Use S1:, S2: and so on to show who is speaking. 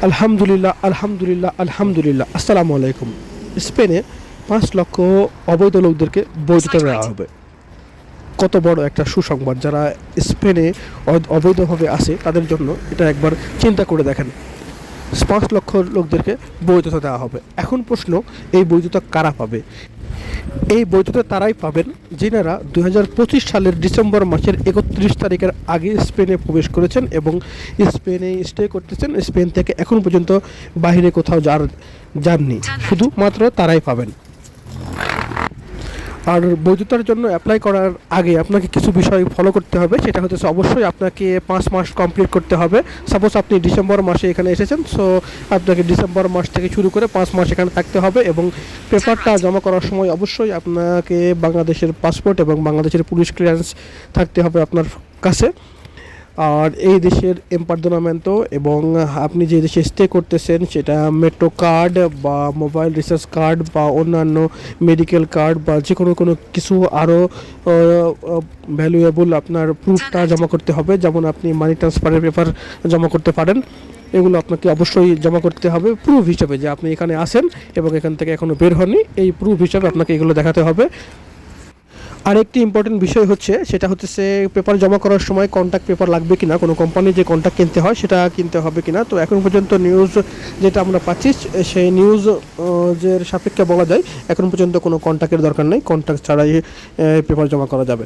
S1: আলহামদুলিল্লাহ আলহামদুলিল্লাহ আলহামদুলিল্লাহ আসসালামু আলাইকুম। স্পেনে 5 লক্ষ অবৈধ লোকদেরকে বৈধতা দেওয়া হবে। কত বড় একটা সুসংবাদ! যারা স্পেনে অবৈধভাবে আসে তাদের জন্য এটা একবার চিন্তা করে দেখেন। 5 লক্ষ লোকদেরকে বৈধতা দেওয়া হবে। এখন প্রশ্ন, এই বৈধতা কারা পাবে? এই বৈধতা তারাই পাবেন যিনারা 2025 সালের ডিসেম্বর মাসের 31 তারিখের আগে স্পেনে প্রবেশ করেছেন এবং স্পেনে স্টে করতেছেন। স্পেন থেকে এখন পর্যন্ত বাইরে কোথাও যাননি, শুধুমাত্র তারাই পাবেন। আর বৈধতার জন্য অ্যাপ্লাই করার আগে আপনাকে কিছু বিষয় ফলো করতে হবে। সেটা হচ্ছে অবশ্যই আপনাকে 5 মাস কমপ্লিট করতে হবে। সাপোজ আপনি ডিসেম্বর মাসে এখানে এসেছেন, সো আপনাকে ডিসেম্বর মাস থেকে শুরু করে 5 মাস এখানে থাকতে হবে এবং পেপারটা জমা করার সময় অবশ্যই আপনাকে বাংলাদেশের পাসপোর্ট এবং বাংলাদেশের পুলিশ ক্লিয়ারেন্স থাকতে হবে আপনার কাছে। আর এই দেশের এম্পারদোনামেন্টো এবং আপনি যে দেশে স্টে করতেছেন সেটা মেট্রো কার্ড বা মোবাইল রিচার্জ কার্ড বা অন্যান্য মেডিকেল কার্ড বা যে কোনো কিছু আরও ভ্যালুয়েবল আপনার প্রুফটা জমা করতে হবে। যেমন আপনি মানি ট্রান্সফারের পেপার জমা করতে পারেন, এগুলো আপনাকে অবশ্যই জমা করতে হবে প্রুফ হিসাবে যে আপনি এখানে আসেন এবং এখান থেকে এখনও বের হননি। এই প্রুফ হিসাবে আপনাকে এগুলো দেখাতে হবে। আরেকটি ইম্পর্টেন্ট বিষয় হচ্ছে, সেটা হচ্ছে পেপার জমা করার সময় কন্ট্যাক্ট পেপার লাগবে কিনা, কোনো কোম্পানির যে কন্ট্যাক্ট কিনতে হয় সেটা কিনতে হবে কিনা। তো এখন পর্যন্ত নিউজ যেটা আমরা পাচ্ছি সেই নিউজ যে সাপেক্ষে বলা যায় এখন পর্যন্ত কোনো কন্ট্যাক্টের দরকার নেই, কন্ট্যাক্ট ছাড়াই পেপার জমা করা যাবে।